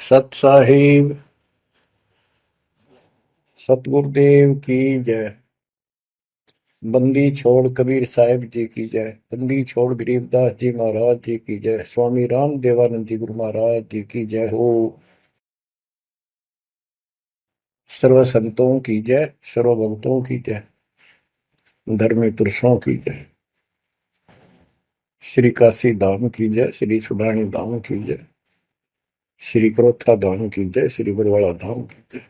सत साहिब सतगुरुदेव की जय। बंदी छोड़ कबीर साहिब जी की जय। बंदी छोड़ गरीबदास जी महाराज जी की जय। स्वामी राम देवानंद जी गुरु महाराज जी की जय हो। सर्व संतों की जय, सर्व भक्तों की जय, धर्मी पुरुषों की जय। श्री काशी धाम की जय, श्री सुडानी धाम की जय, श्री क्रोथा धाम की जय, श्री बरवाड़ा धाम की जय।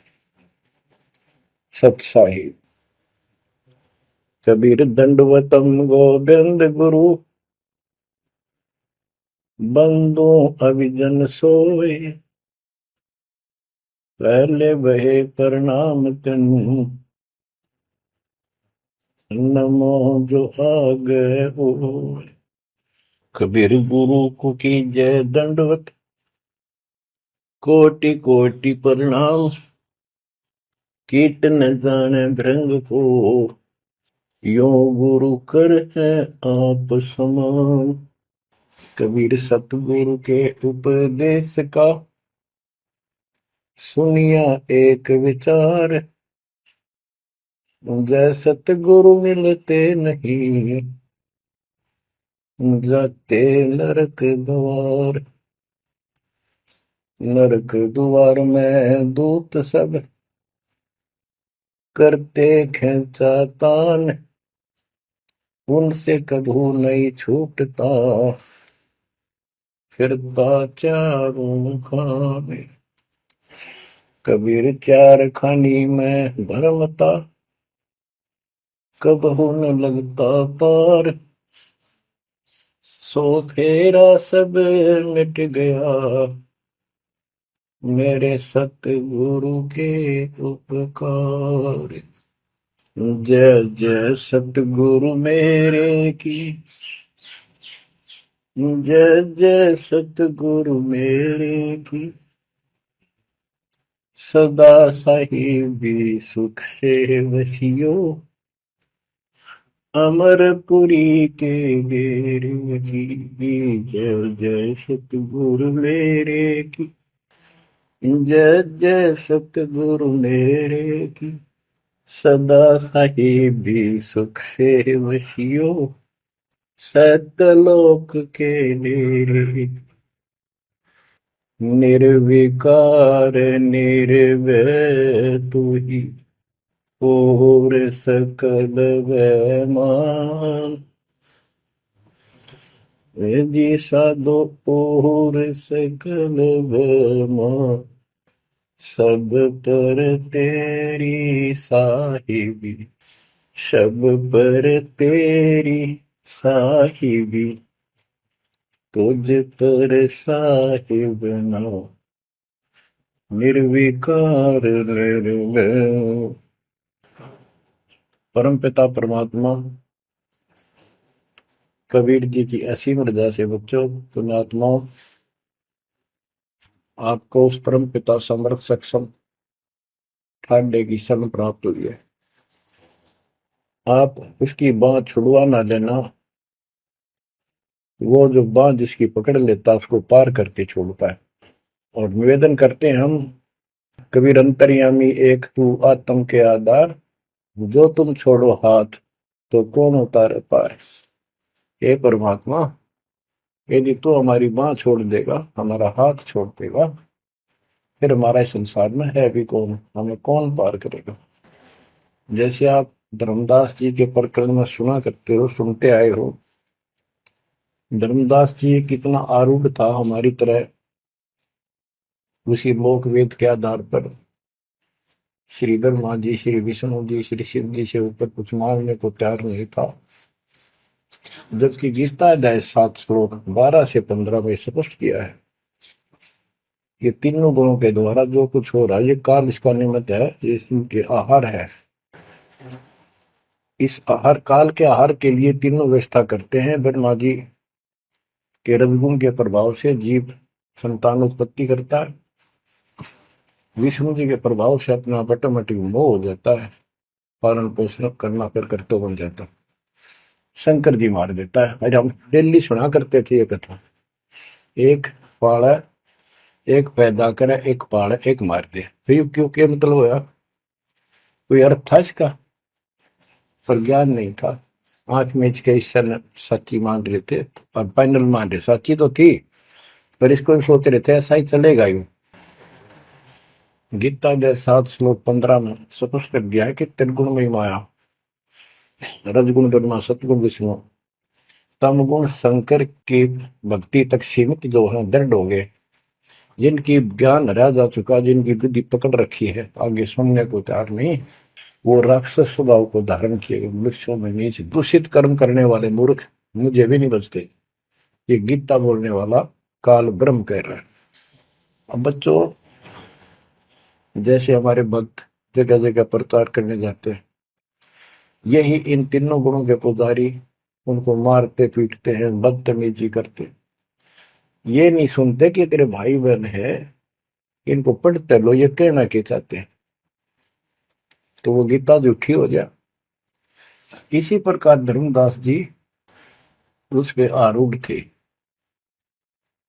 सत साहिब कबीर दंडवतम गोविंद गुरु, बंदो अभिजन सोए, पहले बहे प्रणाम तिन, नमो जो आगे हो। कबीर गुरु को की जय दंडवत, कोटि कोटि प्रणाम, कीर्तन जाने भृंग को, यो गुरु कर है आप समान। कबीर सतगुरु के उपदेश का, सुनिया एक विचार, जय सतगुरु मिलते नहीं, जाते नरक द्वार। नरक द्वार में दूत सब, करते खेचा तान, उनसे कभू नहीं छूटता, फिरता चारों खाने। कबीर चार खानी में भरमता, कबहू न लगता पार, सो फेरा सब मिट गया, मेरे सतगुरु के उपकार। जय जय सतगुरु मेरे की, जय जय सतगुरु मेरे की, सदा साहिबी सुख से वसियो, अमरपुरी के डेरे की। जय जय सतगुरु मेरे की, जय जय सतगुरु मेरे की, सदा साहिबी सुख से वसियो, सतलोक के डेरे। निर्विकार निर्भय तू ही, और सकल वैमान, जी साधो और सकल वैमान, सब पर तेरी साहिबी, सब पर तेरी साहिबी, तुझ पर साहिब नाम, निर्विकार निर्भय। परम पिता परमात्मा कबीर जी की ऐसी मर्यादा से बच्चों, पुण्यात्माओं, आपको उस परम पिता समर्थ सक्षम ठाडे की शरण प्राप्त हुई है। आप उसकी बांह छुड़वा ना लेना, वो जो बांह जिसकी पकड़ लेता उसको पार करके छोड़ता है। और निवेदन करते हैं हम, कबीर अंतर्यामी एक तू आत्म के आधार, जो तुम छोड़ो हाथ तो कौन उतारे पार। हे परमात्मा, यदि तू हमारी बांह छोड़ देगा, हमारा हाथ छोड़ देगा, फिर हमारा इस संसार में है भी कौन, हमें कौन पार करेगा। जैसे आप धर्मदास जी के प्रकरण में सुना करते हो, सुनते आए हो, धर्मदास जी कितना आरूढ़ था हमारी तरह, उसी लोक वेद के आधार पर श्री ब्रह्मा जी, श्री विष्णु जी, श्री शिव जी से ऊपर कुछ मांगने को तैयार नहीं था। जबकि गीता अध्याय 7 श्लोक 12 से 15 में स्पष्ट किया है, ये तीनों गुणों के द्वारा जो कुछ हो रहा है, ये काल इसका निमित्त है, ये इनके आहार है। इस आहार काल के आहार के लिए तीनों व्यवस्था करते हैं। ब्रह्मा जी के रजगुण के प्रभाव से जीव संतान उत्पत्ति करता है, विष्णु जी के प्रभाव से अपना ऑटोमेटिक मोह हो जाता है, पालन पोषण करना फिर कर्तव्य बन जाता है, शंकर जी मार देता है। अरे हम डेली सुना करते थे ये कथा। एक पाड़ा एक पैदा करे, एक पाले, एक मार दे। फिर क्यों, क्या मतलब होया? कोई अर्थ था इसका? पर ज्ञान नहीं था। आंख मीच के ईश्वर ने सच्ची मान रहे थे, और फाइनल मान रहे, सच्ची तो थी, पर इसको भी सोच रहे थे ऐसा ही चलेगा यूं। गीता के 7 श्लोक 15 में स्पष्ट कर दिया है कि त्रिगुण में माया, रजगुण ब्रह्मा, सतगुण विष्णु, तम गुण शंकर की भक्ति तक सीमित जो है दृढ़ हो गए, जिनकी ज्ञान रह जा चुका, जिनकी बुद्धि पकड़ रखी है, आगे सुनने को तैयार नहीं, वो राक्षस स्वभाव को धारण किए गए वृक्षों में नीचे दूषित कर्म करने वाले मूर्ख मुझे भी नहीं बचते। ये गीता बोलने वाला काल ब्रह्म कह रहा है। अब बच्चों, जैसे हमारे भक्त जगह जगह प्रचार करने जाते हैं, यही इन तीनों गुणों के पुजारी उनको मारते पीटते हैं, बदतमीजी करते हैं। ये नहीं सुनते कि तेरे भाई बहन है, इनको पढ़ते लो, ये कहना के चाहते हैं, तो वो गीता झूठी हो जाए। इसी प्रकार धर्मदास जी उस पे आरूढ़ थे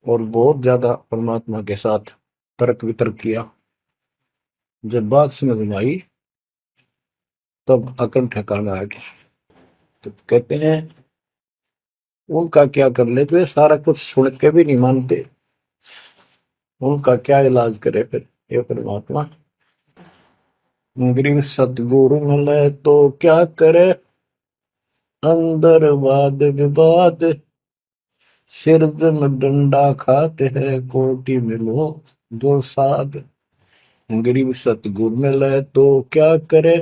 और बहुत ज्यादा परमात्मा के साथ तर्क वितर्क किया। जब बात समझ में आई तब अकल ठिकाना आ गया। तो कहते हैं उनका क्या कर ले, तो ये सारा कुछ सुन के भी नहीं मानते, उनका क्या इलाज करे फिर ये परमात्मा? गरीब सतगुरु मिले तो क्या करे, अंदर वाद विवाद, सिर में डंडा खाते हैं, कोटि मिलो दो साध। गरीब सतगुरु मिले तो क्या करे,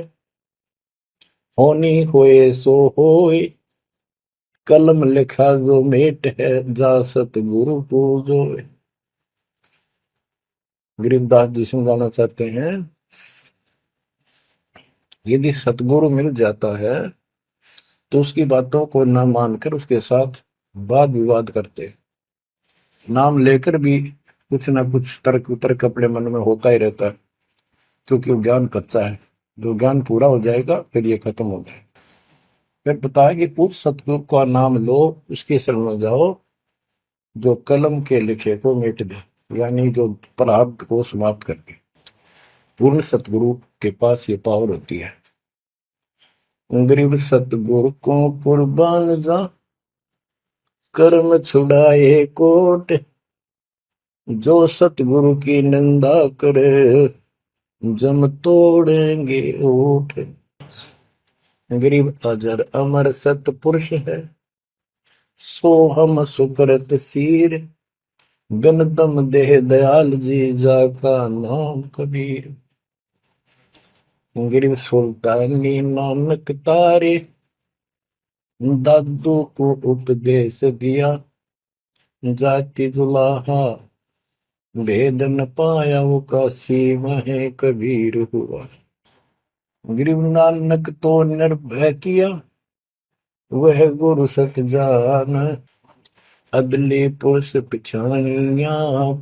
होनी होए सो होए, कलम लिखा जो मेट है, जा सतगुरु पूजो। गरीबदास जी समझाना चाहते हैं, यदि सतगुरु मिल जाता है तो उसकी बातों को न मानकर उसके साथ वाद विवाद करते, नाम लेकर भी कुछ ना कुछ तर्क वितर्क अपने मन में होता ही रहता है, क्योंकि वो ज्ञान कच्चा है। जो ज्ञान पूरा हो जाएगा फिर ये खत्म हो जाएगा। फिर बताया कि उस सतगुरु का नाम लो, उसके शरण में जाओ, जो कलम के लिखे को मिट दे, यानी जो प्रारब्ध को समाप्त कर दे। पूर्ण सतगुरु के पास ये पावर होती है। गरीब सतगुरु को कुर्बान जा, कर्म छुड़ाए कोट, जो सतगुरु की निंदा करे, जम तोड़ेंगे ओठ। गरीब अजर अमर सतपुरुष है, सो हम सुकृत सीर, गनदम देह दयाल जी, जाका नाम कबीर। गरीब सुल्तानी नानक तारे, दादू को उपदेश दिया, जाति जुलाहा भेद न पाया, वो काशी में कबीर हुआ। गरीब नानक तो निर्भय किया, वह गुरु सत जान, अदले पुरुष पिछानिया,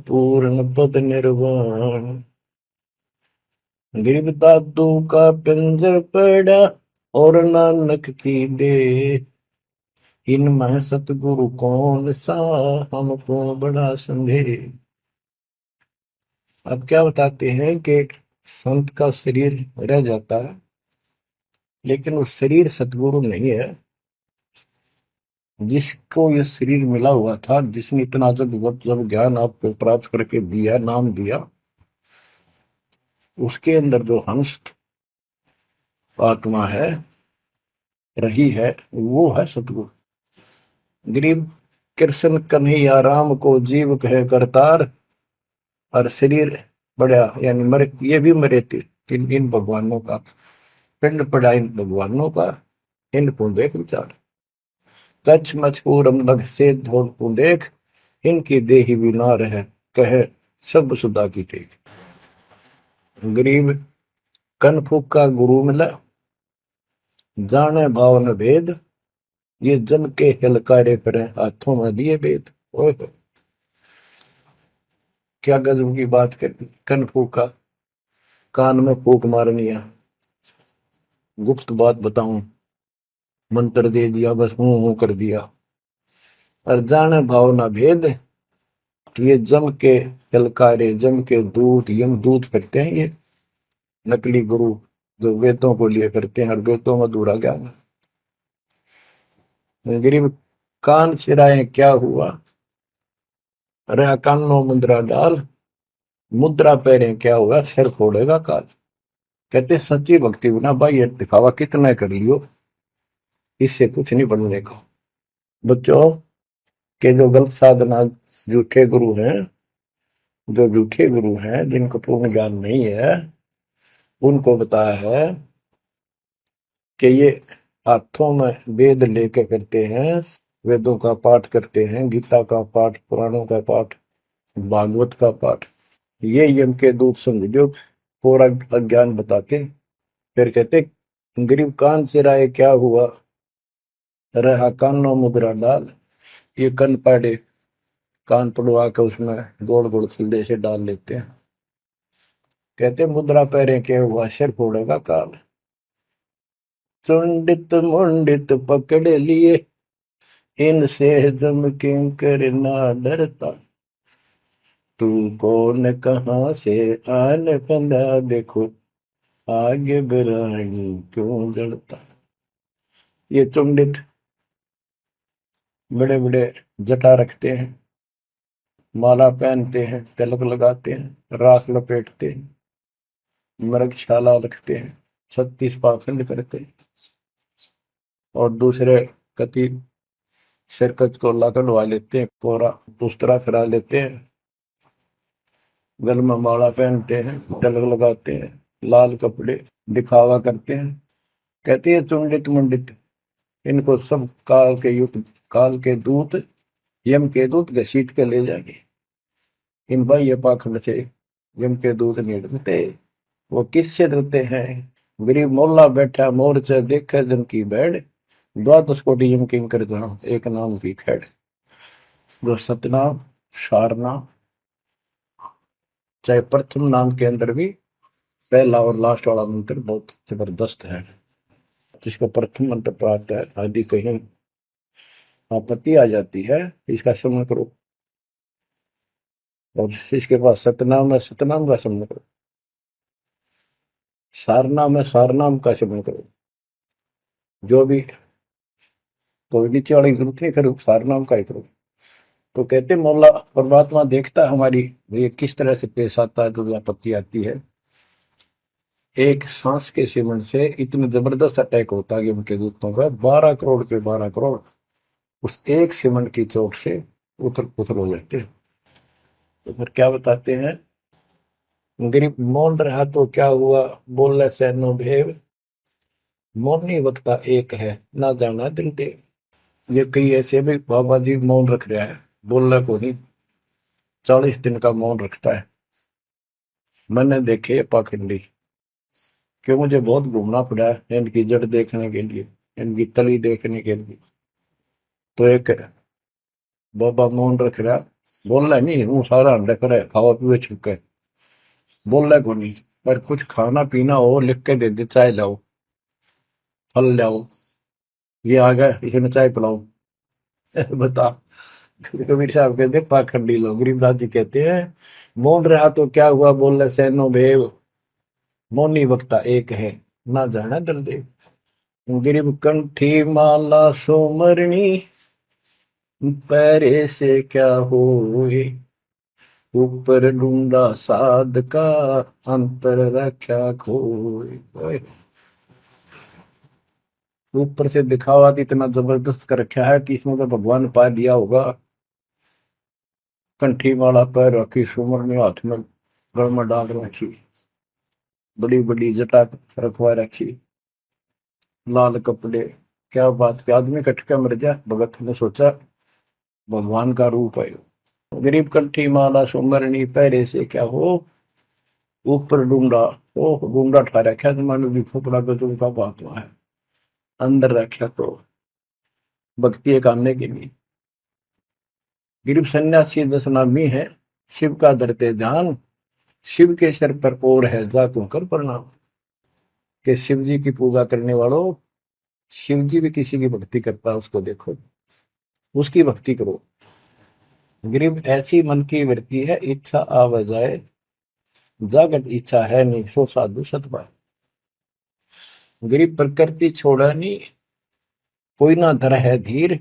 पूर्ण पद निर्वाण। गरीब दादू का पिंजर पड़ा, और नानक की दे, इनमें सतगुरु कौन सा, हमको बड़ा संदेह। अब क्या बताते हैं कि संत का शरीर रह जाता है, लेकिन वो शरीर सतगुरु नहीं है। जिसको ये शरीर मिला हुआ था, जिसने इतना जब ज्ञान आपको प्राप्त करके दिया, नाम दिया, उसके अंदर जो हंस आत्मा है, रही है, वो है सतगुरु। गरीब कृष्ण कन्हैया राम को जीव कहे करतार, और शरीर बड़ा, यानी मरे, ये भी मरे थे इन भगवानों का, पिंड पड़ा इन भगवानों का, इनको देख विचार, कच्छ मछपूरम लग से धोल को देख, इनकी देही बिनार है, कहे सब सुधा की टेक। गरीब कनफुक का गुरु मिला, जाने भाव न भेद, ये जन के हिलकारे करे, हाथों में दिए भेद। ओए क्या गजब की बात कर, कनफुक का कान में फूक मारनी है, गुप्त बात बताऊं, मंत्र दे दिया, बस हूं कर दिया, और जाने भाव न भेद, कि ये जम के ललकारे, जम के दूत, यम दूत करते हैं ये नकली गुरु जो वेदों को लिए करते हैं और वेदों में अधूरा ज्ञान है। गरीब कान चिराए क्या हुआ, रहा कानों मुद्रा डाल, मुद्रा पहरे क्या हुआ, सिर फोड़ेगा काल। कहते सच्ची भक्ति बिना भाई ये दिखावा कितना कर लियो, इससे कुछ नहीं बनने का। बच्चों के जो गलत साधना, झूठे गुरु हैं, जो झूठे गुरु हैं जिनको पूर्ण ज्ञान नहीं है, उनको बताया है कि ये हाथों में वेद लेके करते हैं, वेदों का पाठ करते हैं, गीता का पाठ, पुराणों का पाठ, भागवत का पाठ, ये यम के दूत समझ लो पूरा अज्ञान बता के। फिर कहते गरीब कान चिराए क्या हुआ, रहा कानों मुद्रा डाल। ये कन पाड़े कान पड़वा के उसमें गोल गोल सिल्ले से डाल लेते हैं। कहते मुद्रा पैरे के हुआ, सिर फोड़ेगा काल। चुंडित मुंडित पकड़ लिए, इनसे जम किंकर ना डरता। तू कौन कहाँ से आन बंदा, देखो आगे बिरानी क्यों जड़ता। ये चुंडित बड़े बड़े जटा रखते हैं, माला पहनते हैं, तिलक लगाते हैं, राख लपेटते हैं, मृगशाला रखते हैं, 36 पाखंड करते हैं, और दूसरे कति शिरकत को लकड़वा लेते हैं, कोरा दूसरा फिरा लेते हैं, गल में माला पहनते हैं, तिलक लगाते हैं, लाल कपड़े दिखावा करते हैं। कहते हैं चुंडित मुंडित, इनको सब काल के युग, काल के दूत, यम के दूत घसीट के ले जाएंगे। इन बाह्य पाखंड से यम के दूत नहीं डरते। वो किससे डरते हैं, गरीब मोल्ला बैठा मोर्चा देखे जन की बैठ, द्वादश कोटि यम किंकर जहां एक नाम की खैड़। जो सतनाम, सारनाम, चाहे प्रथम नाम के अंदर भी पहला और लास्ट वाला मंत्र बहुत जबरदस्त है। जिसको प्रथम मंत्र प्राप्त है, आदि कहीं आपत्ति आ जाती है, इसका स्मरण करो। और जिसके पास सतनाम है, सतनाम का स्मरण करो। सारनाम है, सारनाम का स्मरण करो। जो भी कोई नीचे वाली जरूरत नहीं, करो सारनाम का ही करो। तो कहते मौला परमात्मा देखता है हमारी ये किस तरह से पेश आता है, जो आपत्ति आती है। एक सांस के सिमरण से इतने जबरदस्त अटैक होता है कि उनके दूतों का 12 करोड़ के 12 करोड़ उस एक सिमरण की चोट से उथल पुथल हो जाते हैं। तो फिर क्या बताते हैं, गरीब मौन रहा तो क्या हुआ, बोले सैनो भेव, मौनी वक्ता एक है, ना जाना दिल देव। ये कई ऐसे भी बाबा जी मौन रख रहा है, बोलने को नहीं, 40 दिन का मौन रखता है। मैंने देखे पाखंडी, कि मुझे बहुत घूमना पड़ा है इनकी जड़ देखने के लिए, इनकी तली देखने के लिए। तो एक बाबा मौन रख रहा, बोल रहा नहीं, हूँ सारा रख रहा है, खावा पीवे छुके, बोल रहा को नहीं। पर कुछ खाना पीना हो लिख के दे दे, चाय लाओ, फल लाओ, ये आ गया इसमें चाय पिलाओ। बता। कबीर साहब कहते पाखंडी लोग, गरीबदास जी कहते हैं मौन रहा तो क्या हुआ, बोल रहे सैनो भेव, मौनी वक्ता एक है, ना जाना दल देव। गिरिब कंठी माला सोमरणी, पैरे से क्या होए, ऊपर ढूंढा साध का, अंतर रख्या खोए। ऊपर से दिखावा भी इतना जबरदस्त कर रखा है कि इसमें तो भगवान पा दिया होगा। कंठी माला पैर रखी, सुमर में हाथ में गल में डाल रखी, बड़ी बड़ी जटा रखवा रखी, लाल कपड़े। क्या बात के आदमी कट के मर जाए, भगत ने सोचा भगवान का रूप है। गरीब कंठी माला सुमरनी, पैरे से क्या हो, ऊपर डूंडा, ओ डूंडा ठा रखा तो मानो भी खोपड़ा गजब का बात हुआ है, अंदर रखा तो भक्ति करने के लिए। गरीब सन्यासी दशनामी है, शिव का धरते ध्यान, शिव के सर पर और है जातों कर प्रणाम। कि शिव जी की पूजा करने वालों, शिव जी भी किसी की भक्ति करता है, उसको देखो, उसकी भक्ति करो। गरीब ऐसी मन की वृत्ति है, इच्छा आव जाए, जागत इच्छा है नहीं, सो साधु सतपाए। गरीब प्रकृति छोड़ा नहीं, कोई ना धर है धीर,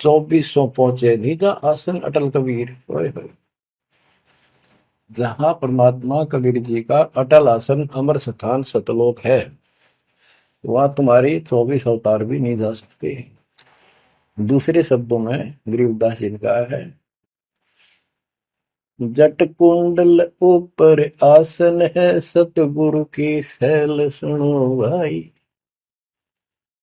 2400 पहुंचे निजा आसन अटल कबीर। ओए होए। जहां परमात्मा कबीर जी का अटल आसन अमर स्थान सतलोक है, वहां तुम्हारी 24 अवतार भी नहीं जा सकते। दूसरे शब्दों में गरीबदास जी ने कहा है, जट कुंडल ऊपर आसन है, सतगुरु की सैल सुनो भाई।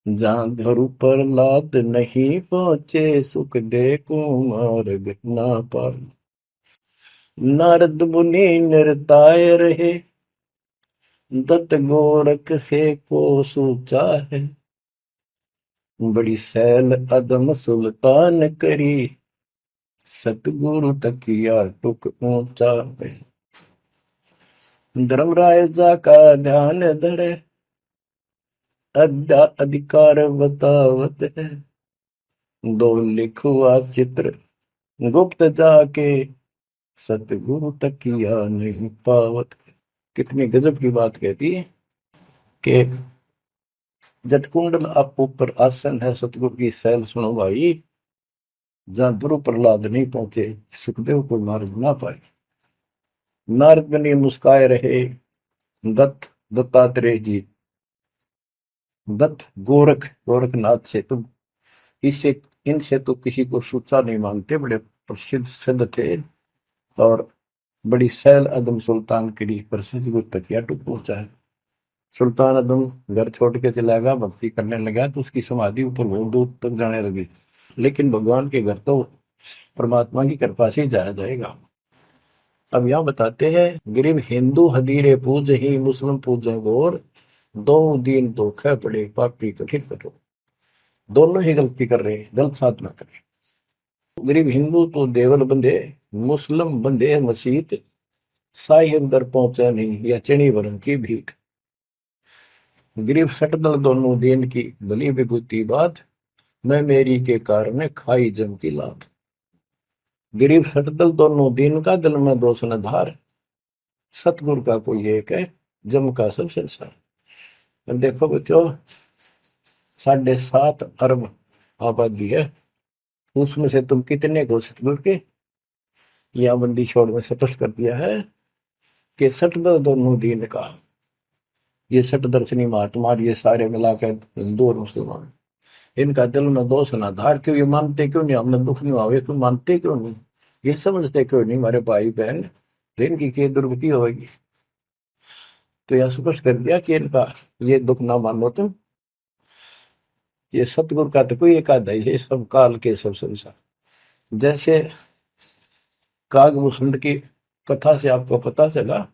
जहां धरु पर लाद नहीं पहुंचे, सुख दे कुमार्ग ना पाई। नारद मुनि निरताय रहे, दत्त गोरख से को सूचा है। बड़ी सैल अदम सुल्तान करी, सतगुरु तकिया टुक ऊंचा है। धर्मराजा का ध्यान धरे, अधिकार बतावत है। दो लिखुआ चित्र गुप्त जाके, सतगुरु तकिया नहीं पावत। कितनी गजब की बात कहती है कि जटकुंडल आप ऊपर आसन है, सतगुरु की सैल सुनो भाई। जहां ध्रुव प्रहलाद नहीं पहुंचे, सुखदेव को मार्ग ना पाए। नारद मुनि मुस्काए रहे, दत्तात्रेय जी, दत्त गोरख गोरखनाथ से तुम इससे इनसे तो किसी को सूचा नहीं मानते, बड़े प्रसिद्ध सिद्ध थे। और बड़ी सैल अदम सुल्तान की पर सतगुरु तकिया टूट पहुंचा है। सुल्तान अदम घर छोड़ के चला गया, भक्ति करने लगा तो उसकी समाधि ऊपर बहुत दूर तक जाने लगी। लेकिन भगवान के घर तो परमात्मा की कृपा से ही जाया जाएगा। अब यहाँ बताते हैं, गरीब हिंदू हदीरे पूज ही, मुस्लिम पूजे गौर, दो दीन धोखे पड़े, पापी कठिन कठोर। दोनों ही गलती कर रहे हैं, गलत साधना कर रहे हैं। गरीब हिंदू तो देवल बंधे, मुस्लिम बंधे मसीत, साई अंदर पहुंचा नहीं, या चणी वरण की भीख। गरीब सटदल दोनों दीन की भली विभूति बात, मैं मेरी के कारण खाई जम की लात। गरीब सटदल दोनों दीन का, दिल में दोष न धार, सतगुरु का कोई एक है, जम का सब संसार। देखो बच्चों, 7.5 अरब आबादी है, उसमें से तुम कितने को सतगुरु के या बंदी छोड़ में स्पष्ट कर दिया है कि सटदल दोनों दीन का। ये सटदर्शनी महात्मा, ये सारे मिलाकर हिंदू और मुसलमान, इनका दिल में दोष ना धार। क्यों ये मानते क्यों नहीं, हमने दुख नहीं आवे, क्यों मानते क्यों नहीं, ये समझते क्यों नहीं हमारे भाई बहन, तो इनकी क्या दुर्गति होगी। तो यह स्पष्ट कर दिया कि इनका ये दुख ना मानो तुम, ये सतगुरु का तो कोई एक आधा ही, सब काल के सब संसार। जैसे कागभूषण की कथा से आपको पता चला,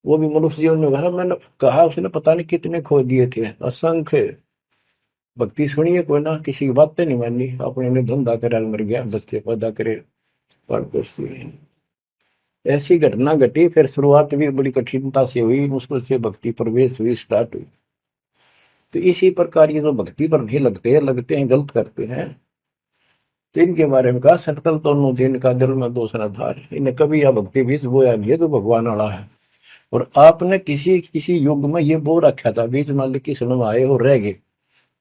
वो भी मनुष्य जीवन में भरा, मैंने कहा उसने पता नहीं कितने खो दिए थे, असंख्य। भक्ति सुनिए, कोई ना किसी की बातें नहीं मानी, अपने ने धंधा करे, मर गया, बच्चे पैदा करे, पर कुछ नहीं। ऐसी घटना घटी, फिर शुरुआत भी बड़ी कठिनता से हुई, मुश्किल से भक्ति प्रवेश हुई, स्टार्ट हुई। तो इसी प्रकार ये जो भक्ति पर नहीं लगते हैं गलत करते हैं, तो इनके बारे में कहा, सकल दोनों दिन का दिल में दोष न धार। इन्हें कभी यह भक्ति बीज बोया नहीं है, तो भगवान वाला है। और आपने किसी किसी युग में ये बो रखा था, बीज मान ली किसी में आए और रह गए,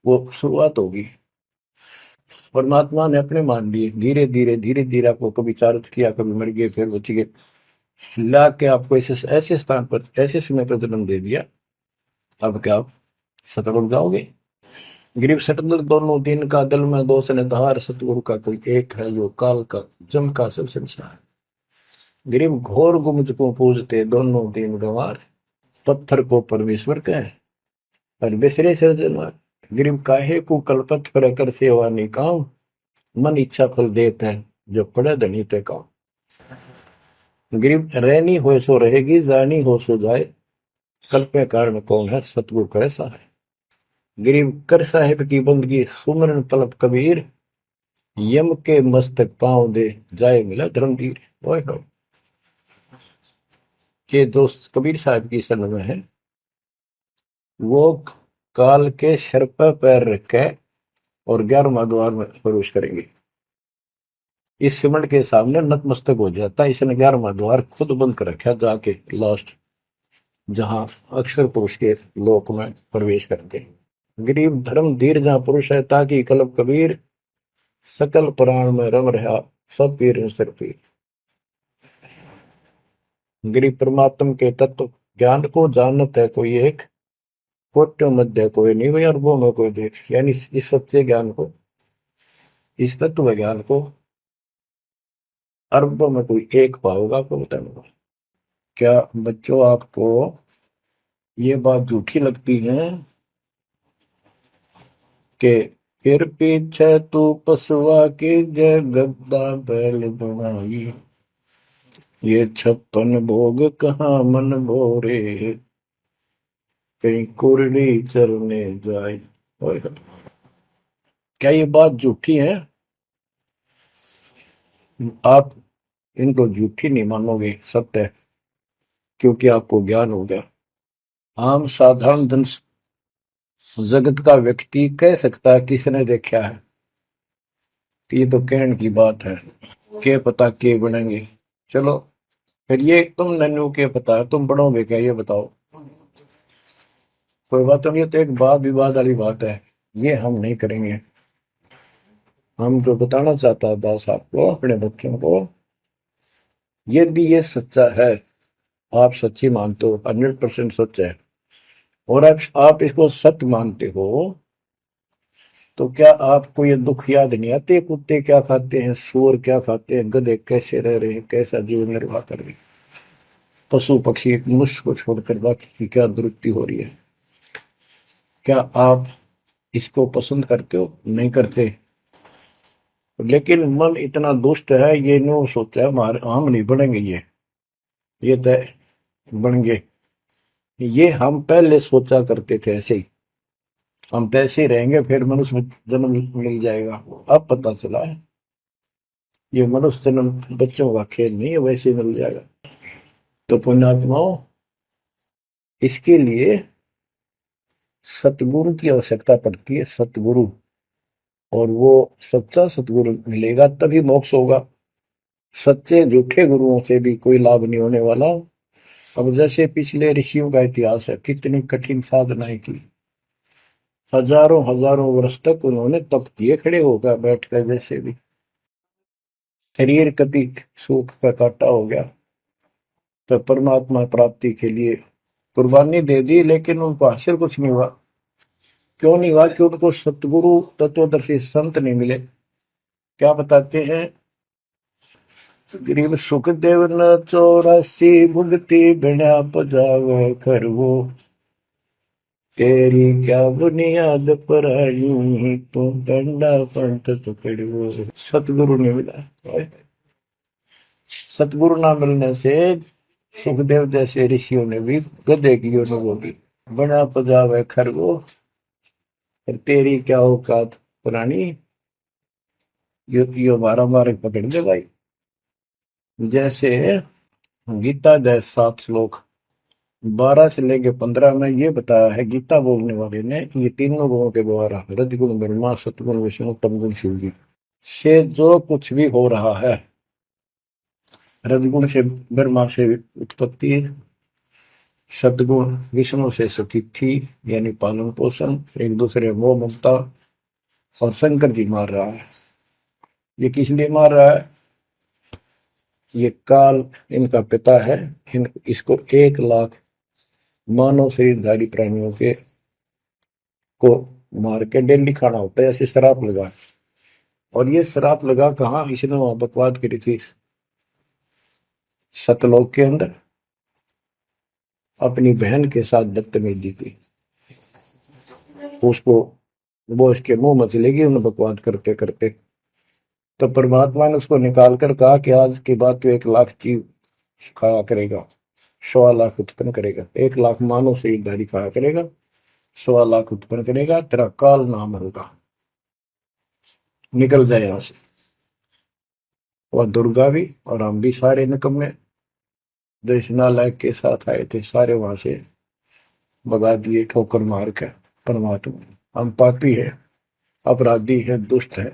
वो शुरुआत होगी। परमात्मा ने अपने मान लिए, धीरे धीरे धीरे धीरे आपको कभी चारित किया, कभी मर गए, फिर बच गए, ला के आपको ऐसे ऐसे स्थान पर, ऐसे समय पर जन्म दे दिया। अब क्या आप सतल हो जाओगे। गरीब सटदल दोनों दिन का, दिल में दोष ने धार, सतगुरु का कोई एक है, जो काल का जम का सब संसार। गरीब घोर गुमज को पूजते, दोनों दिन गंवार, पत्थर को परमेश्वर कहे और बिसरे सृजनहार। गरीब काहे को कल्पत पर कर सेवा नहीं काम, मन इच्छा फल देते हैं, जो पड़े धनी ते काम। गरीब रहनी हो सो रहेगी, जानी हो सो जाए, कल्पे कारण कौन है, सतगुरु करे सहाय। गरीब कर साहिब की बंदगी, सुमरन तलब कबीर, यम के मस्तक पांव दे, जाए मिला धर्मवीर। ओए हो, के दोस्त कबीर साहब की शरण में है, वो काल के सर पर पैर रख के और 11वां द्वार में प्रवेश करेंगे। इस सिमट के सामने नतमस्तक हो जाता है। इसने 11वां द्वार खुद बंद कर रखा जाके लास्ट, जहां अक्षर पुरुष के लोक में प्रवेश करते हैं। गरीब धर्म धीर जहां पुरुष है, ताकि कलब कबीर सकल प्राण में रम रहा, सब पीर सिर पीर। गरीब परमात्म के तत्व ज्ञान को जानत है कोई एक, कोट्यों मध्य कोई नहीं भाई, अरबों में कोई देख। यानी इस सच्चे ज्ञान को, इस तत्व ज्ञान को अरबों में कोई एक पाओगा, आपको बताऊंगा। क्या बच्चों आपको ये बात झूठी लगती है कि फिर पीछे तू पसवा के जय गद्दा बैल बनाई, ये 56 भोग कहाँ मन भोरे, कहीं कुरली चरने जाए। क्या ये बात झूठी है? आप इनको झूठी नहीं मानोगे, सत्य है, क्योंकि आपको ज्ञान हो गया। आम साधारण धन जगत का व्यक्ति कह सकता है किसने देखा है, कि ये तो कहने की बात है, के पता के बनेंगे। चलो फिर ये तुम नन्नू के पता है, तुम पढ़ोगे क्या, ये बताओ। कोई बात नहीं, ये तो एक वाद विवाद वाली बात है, ये हम नहीं करेंगे। हम जो बताना चाहता है दास आपको, अपने बच्चों को, यदि ये सच्चा है, आप सच्ची मानते हो, 100% सच है, और आप इसको सत्य मानते हो, तो क्या आपको ये दुख याद नहीं आते? कुत्ते क्या खाते हैं, सूअर क्या खाते हैं, गधे कैसे रह रहे हैं, कैसा जीवन निर्वाह कर रहे हैं, पशु पक्षी मनुष्य को छोड़कर बाकी की क्या दुरुक्ति हो रही है। क्या आप इसको पसंद करते हो? नहीं करते। लेकिन मन इतना दुष्ट है, ये नो सोचा हमारे हम नहीं बनेंगे, ये तय बन गए। ये हम पहले सोचा करते थे ऐसे ही, हम तो ऐसे ही रहेंगे, फिर मनुष्य जन्म मिल जाएगा। अब पता चला है ये मनुष्य जन्म बच्चों का खेल नहीं है, वैसे ही मिल जाएगा। तो पुण्यात्माओं, इसके लिए सतगुरु की आवश्यकता पड़ती है, सतगुरु। और वो सच्चा सतगुरु मिलेगा तभी मोक्ष होगा। सच्चे झूठे गुरुओं से भी कोई लाभ नहीं होने वाला। अब जैसे पिछले ऋषियों का इतिहास है, कितनी कठिन साधनाएं की, हजारों हजारों वर्ष तक उन्होंने तप किए, खड़े होकर बैठ कर, जैसे भी शरीर कभी सूख का काटा हो गया, तो परमात्मा प्राप्ति के लिए कुर्बानी दे दी, लेकिन उनको हासिल कुछ नहीं हुआ। क्यों नहीं हुआ? कि उनको सतगुरु तत्वदर्शी संत नहीं मिले। क्या बताते हैं, गरीब सुखदेव न 84 भुगती बिना पजावे खरवो, तेरी क्या बुनियाद पर आई, तू डंडा पंथ तो कड़वो। सतगुरु नहीं मिला। सतगुरु ना मिलने से सुखदेव जैसे ऋषियों ने भी गधे की अनुभूति, बना पजावे खरगो, तेरी क्या औकात पुरानी, यो मारा मारे पकड़ दे भाई। जैसे गीता जैसे 7 श्लोक 12 से लेके 15 में ये बताया है गीता बोलने वाले ने, कि ये तीनों गुणों के द्वारा, रजगुण ब्रह्मा, सतगुण विष्णु, तमगुण शिव जी से जो कुछ भी हो रहा है, रजगुण से ब्रह्मा से उत्पत्ति, सदगुण विष्णु से स्थिति यानी पालन पोषण, एक दूसरे मोह ममता, और शंकर जी मार रहा है। ये किस लिए मार रहा है? ये काल इनका पिता है। इसको 1 लाख मानव शरीरधारी प्राणियों के को मार के डेली खाना होता है, ऐसे शराब लगा। और ये शराब लगा कहाँ? इसने वहां बकवाद करी थी सतलोक के अंदर, अपनी बहन के साथ बदतमीजी की, उसको वो इसके मुंह में चलेगी उन्हें बकवाद करते करते। तो परमात्मा ने उसको निकाल कर कहा कि आज के बाद तो 1 लाख जीव खाया करेगा, 1.25 लाख उत्पन्न करेगा, 1 लाख मानव से दारी खाया करेगा, 1.25 लाख उत्पन्न करेगा, तेरा काल नाम होगा, निकल जाए यहां से। वह दुर्गा भी और हम भी सारे निकम्मे जो इस नालायक के साथ आए थे, सारे वहां से भगा दिए ठोकर मार के। परमात्मा, हम पापी है, अपराधी है, दुष्ट है,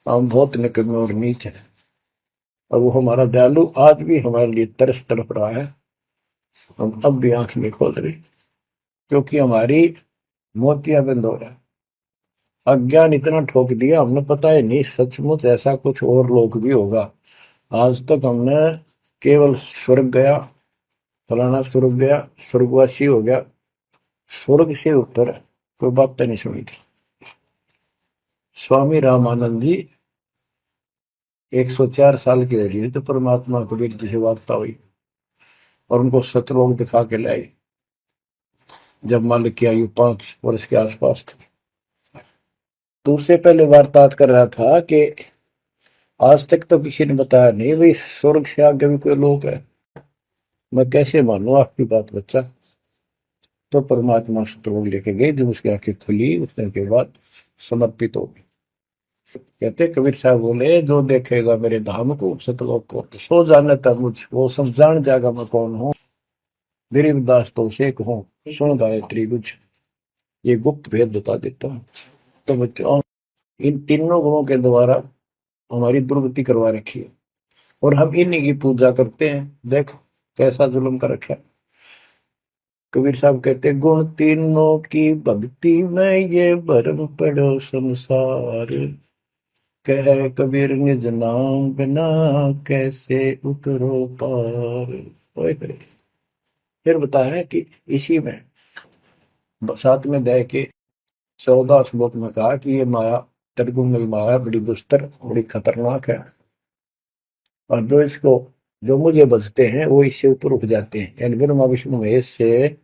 हम बहुत निकम्मे और नीच हैं, और वो हमारा दयालु आज भी हमारे लिए तरस तड़प रहा है। हम अब भी आंख नहीं खोल रहे, क्योंकि हमारी मोतियां बंद हो रहा है। अज्ञान इतना ठोक दिया हमने, पता ही नहीं सचमुच ऐसा कुछ और लोग भी होगा। आज तक हमने केवल स्वर्ग गया, फलाना स्वर्ग गया, स्वर्गवासी हो गया, स्वर्ग से ऊपर कोई बात नहीं सुनी थी। स्वामी रामानंद जी 104 साल की रही तो परमात्मा कबीर जी से वार्ता हुई, और उनको सतलोक दिखा के लाई, जब मालिक की आयु 5 वर्ष के आसपास थी। तो उससे पहले वार्तालाप कर रहा था कि आज तक तो किसी ने बताया नहीं भाई स्वर्ग से आगे भी कोई लोक है। मैं कैसे मानूं आपकी बात बच्चा। तो परमात्मा सतलोक लेके गए, जब उसकी आंखें खुली उतने के बाद समर्पित हो गई। कहते कबीर साहब बोले, जो देखेगा मेरे धाम को सतलोक को, तो सो जाने तक मुझ वो सब जान जाएगा मैं कौन हूँ। गरीब दास तो उसे कहूँ, सुन गायत्री बुझ, ये गुप्त भेद बता देता हूँ। तो बच्चों, इन तीनों गुणों के द्वारा हमारी दुर्गति करवा रखी है, और हम इन्हीं की पूजा करते हैं। देख कैसा जुल्म कर रखा है। कबीर साहब कहते, गुण तीनों की भक्ति में ये भरम पड़ो संसार, कह कबीर निज नाम बिना कैसे उतरो पार। ओए होए। फिर बताया है कि इसी में 7वें अध्याय के 14 श्लोक में कहा कि ये माया, त्रिगुण माया बड़ी दुस्तर, बड़ी खतरनाक है, और जो मुझे बचते हैं वो इससे ऊपर उठ जाते हैं, यानी ब्रह्मा विष्णु महेश से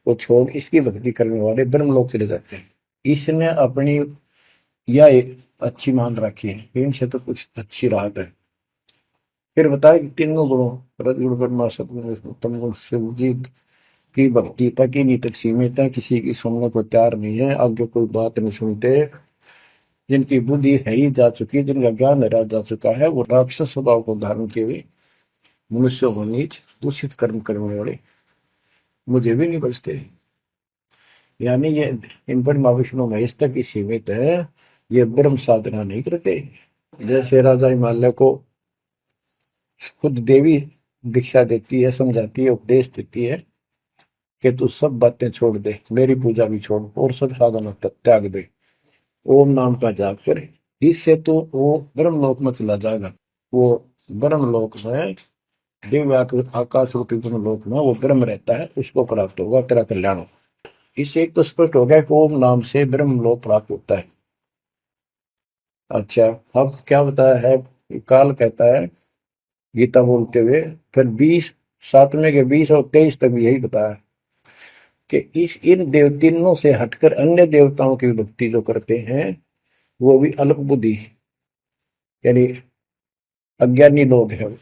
वो छोड़ इसकी भक्ति करने वाले ब्रह्मलोक चले जाते हैं। इसने अपनी यह एक अच्छी मान रखी है, इनसे तो कुछ अच्छी राहत है। फिर बताया कि तीनों गुणों, रजगुण ब्रह्मा सतगुण विष्णु तम गुण शिवजीत की भक्ति तक ही नहीं तक सीमित है, किसी की सुनने को तैयार नहीं है, आगे कोई बात नहीं सुनते। जिनकी बुद्धि है ही जा चुकी, जिनका ज्ञान हरा जा चुका है, वो राक्षस स्वभाव को धारण किए हुए मनुष्य को नीच दूषित कर्म करने वाले मुझे भी नहीं बचते। यानी ये इन पर माँ विष्णु महेश तक ही सीमित है, ये ब्रह्म साधना नहीं करते। जैसे राजा हिमालय को खुद देवी दीक्षा देती है, समझाती है, उपदेश देती है कि तू सब बातें छोड़ दे, मेरी पूजा भी छोड़ और सब साधना त्याग दे, ओम नाम का जाप करे, इससे तो वो ब्रह्मलोक में चला जाएगा। वो ब्रह्मलोक में दिव्य आकाश रूपी ब्रह्मलोक में वो ब्रह्म रहता है, उसको प्राप्त होगा, तेरा कल्याण होगा। इससे एक तो स्पष्ट हो गया कि ओम नाम से ब्रह्मलोक प्राप्त होता है। अच्छा, अब क्या बताया है, काल कहता है गीता बोलते हुए, फिर 20 7वें के 20 और 23 तक भी यही बताया कि इन देव तीनों से हटकर अन्य देवताओं की भक्ति जो करते हैं वो भी अल्प बुद्धि, यानी अज्ञानी लोग हैं,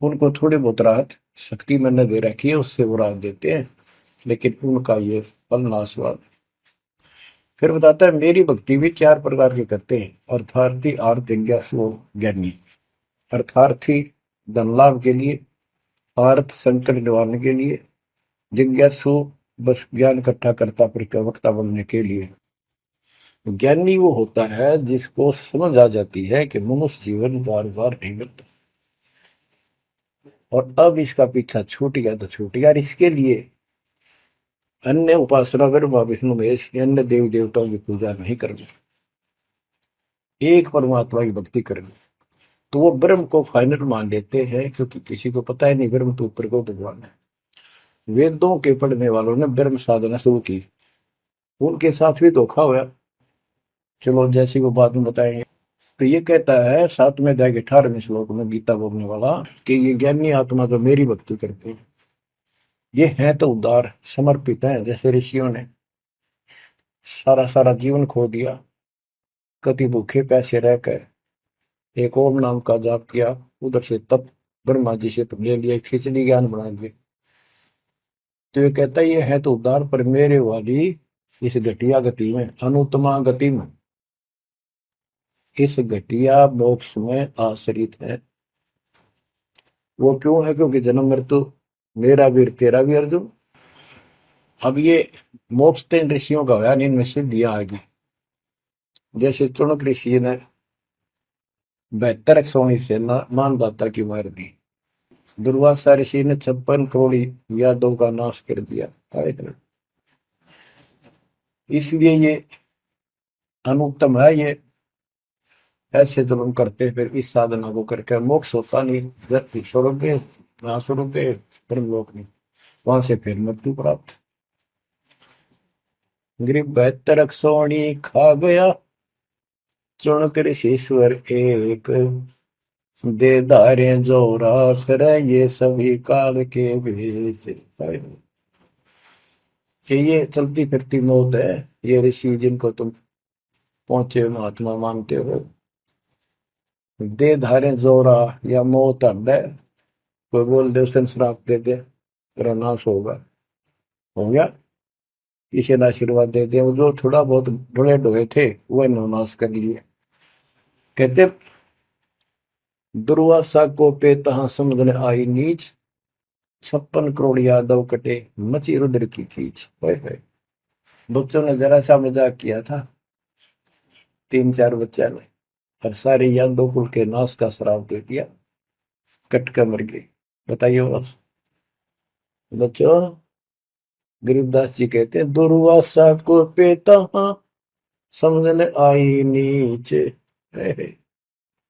उनको थोड़ी बहुत राहत शक्ति मैंने दे रखी है, उससे वो राहत देते हैं, लेकिन उनका ये फल नाशवान। फिर बताता है मेरी भक्ति भी 4 प्रकार की करते हैं, अर्थार्थी, आर्थ, जिज्ञासु, ज्ञानी। अर्थार्थी धन लाभ के लिए, आर्थ संकट निवारने के लिए, जिज्ञासु बस ज्ञान इकट्ठा करता प्रवक्ता बनने के लिए, ज्ञानी वो होता है जिसको समझ आ जाती है कि मनुष्य जीवन बार बार नहीं मिलता, और अब इसका पीछा छूट गया तो छूट गया, और इसके लिए अन्य उपासना ब्रह्मा विष्णु महेश अन्य देवी देवताओं की पूजा नहीं करनी, एक परमात्मा की भक्ति करनी। तो वो ब्रह्म को फाइनल मान लेते हैं, क्योंकि किसी को पता ही नहीं ब्रह्म तो ऊपर को भगवान है। वेदों के पढ़ने वालों ने ब्रह्म साधना शुरू की, उनके साथ भी धोखा हुआ। चलो जैसी वो बात में बताएंगे। तो ये कहता है 7वें अध्याय के 18वें श्लोक में गीता बोलने वाला कि ये ज्ञानी आत्मा जो मेरी भक्ति करते हैं ये है तो उदार, समर्पित है, जैसे ऋषियों ने सारा सारा जीवन खो दिया, कति भूखे पैसे रहकर एक ओम नाम का जाप किया, उधर से तप ब्रह्मा जी से ले लिया, खिचड़ी ज्ञान बना दिए। तो ये कहता है ये है तो उदार, पर मेरे वाली इस घटिया गति में, अनुत्तमा गति में, इस घटिया मोक्ष में आश्रित है। वो क्यों है, क्योंकि जन्म मृत्यु मेरा वीर तेरा भी अर्जुन। अब ये मोक्ष तीन ऋषियों का होया, इनमें सिद्धियां आ गई। जैसे चुनक ऋषि ने 72 सोनी से मानदाता की मार दी। दुर्वासा ऋषि ने 56 करोड़ यादव का नाश कर दिया। इसलिए ये अनुत्तम है। ये ऐसे जुल्म करते फिर इस साधना को करके मोक्ष होता नहीं। जब स्वर्ग गए, वहां स्वर्ग गए, ब्रह्मलोक नहीं, वहां से फिर मृत्यु प्राप्त। गरीब 72 सोनी खा गया, चुन कर ईश्वर एक, दे धारे जो राख रहे ये सभी काल के भेष। कि ये चलती फिरती मौत है। ये ऋषि जिनको तुम पहुंचे महात्मा मानते हो, दे धारे जोरा या मौत हड्डे, कोई बोल दे उसे श्राप दे दे तेरा नाश होगा, हो गया। किसी ने आशीर्वाद दे दिया, वो जो थोड़ा बहुत ढुले ढोए थे वो इन्होंने नाश कर लिए। कहते दुर्वासा को पे तहां समझने आई नीच, 56 करोड़ यादव कटे मची रुद्र की खींच। बच्चों ने जरा सा मजाक किया था, 3-4 बच्चा ने, और सारे यादव कुल के नाश का श्राप दे दिया, कट कर मर गए। बताइए बस बच्चों। गरीबदास जी कहते हैं दुर्वासा को पे तहां समझने आई नीच,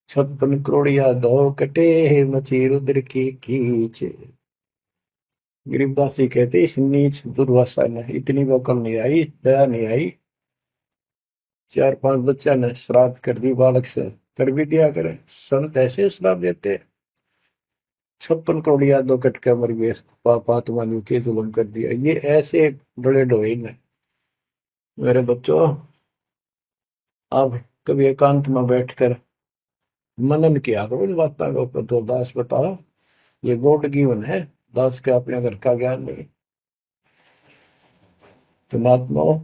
56 करोड़ यादव कटे मची रुद्र की खींच। गरीबदास जी कहते इस नीच दुर्वासा ने इतनी वकल नहीं आई, दया नहीं आई, 4-5 बच्चा ने श्राद्ध कर दी बालक से, कर भी दिया करे। संत ऐसे श्राप देते, 56 करोड़ यादव कट के मर गए, पापात्मा ने के जुल्म कर दिया। ये ऐसे बड़े डोए ने। मेरे बच्चों, आप कभी एकांत में बैठकर मनन किया करो इन बातों के ऊपर। तो दास बताओ, ये गॉड गिवन है, दास के अपने घर का ज्ञान नहीं। तो महात्माओं,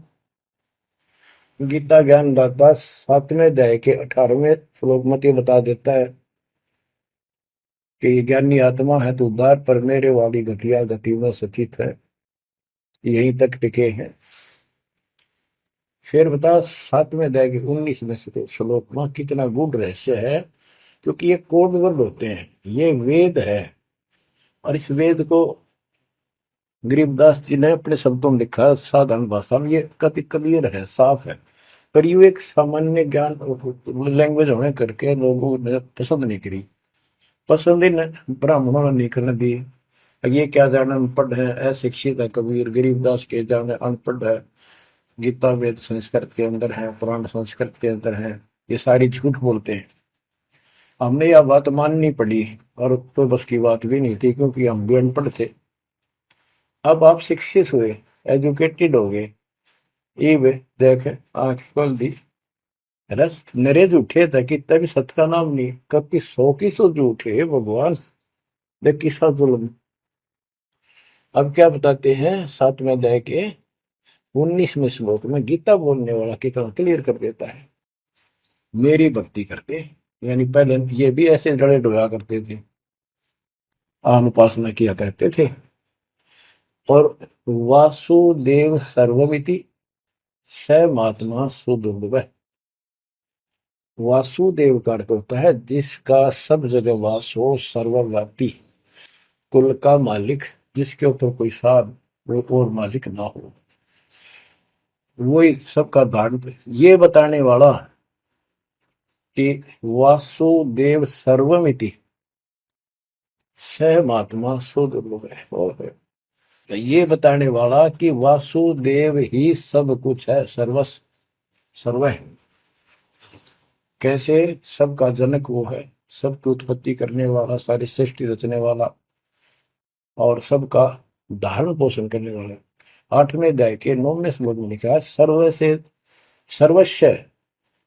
गीता ज्ञान दाता 7वें अध्याय के 18वें श्लोक में ये बता देता है कि ज्ञानी आत्मा है तो उद्धार पर मेरे वाली घटिया गति में स्थित है, यहीं तक टिके हैं। फिर बता 7वें अध्याय के 19वें श्लोक में कितना गूढ़ रहस्य है, क्योंकि ये कोड वर्ड होते हैं, ये वेद है। और इस वेद को गरीबदास जी ने अपने शब्दों में लिखा है साधारण भाषा में। ये कति क्लियर है, साफ है, पर ये एक सामान्य ज्ञान लैंग्वेज होने करके लोगों ने पसंद नहीं करी। पसंद ही ब्राह्मणों ने नहीं करने दी। ये क्या जाने अनपढ़ है, अशिक्षित है कबीर, गरीबदास के जाने अनपढ़ है, गीता वेद संस्कृत के अंदर है, पुराण संस्कृत के अंदर है, ये सारी झूठ बोलते हैं। हमने यह बात माननी पड़ी, और तो बस की बात भी नहीं थी, क्योंकि हम भी अनपढ़ थे। अब आप शिक्षित हुए, एजुकेटेड हो गए, ये देख आंख खोल दी, रस नरे झूठे था कि तभी सत का नाम नहीं, कभी 100 की 100 झूठे भगवान, देख किसा जुल्म। अब क्या बताते हैं 7वें अध्याय के 19वें श्लोक में, गीता बोलने वाला कितना क्लियर कर देता है। मेरी भक्ति करते, यानी पहले ये भी ऐसे जड़े डोया करते थे, आम उपासना किया करते थे। और वासुदेव सर्वमिति स महात्मा सुदुर्लभ। वासुदेव का अर्थ होता है जिसका सब जगह वास हो, सर्वव्यापी, कुल का मालिक, जिसके ऊपर कोई साथ और मालिक ना हो, वही सबका धारण। ये बताने वाला कि वासुदेव सर्वमिति स महात्मा सुदुर्लभ है। और ये बताने वाला कि वासुदेव ही सब कुछ है, सर्वस्व सर्व है। कैसे? सबका जनक वो है, सबकी उत्पत्ति करने वाला, सारी सृष्टि रचने वाला, और सबका धारण पोषण करने वाला। 8वें अध्याय के 9वें श्लोक में लिखा है सर्व से सर्वस्व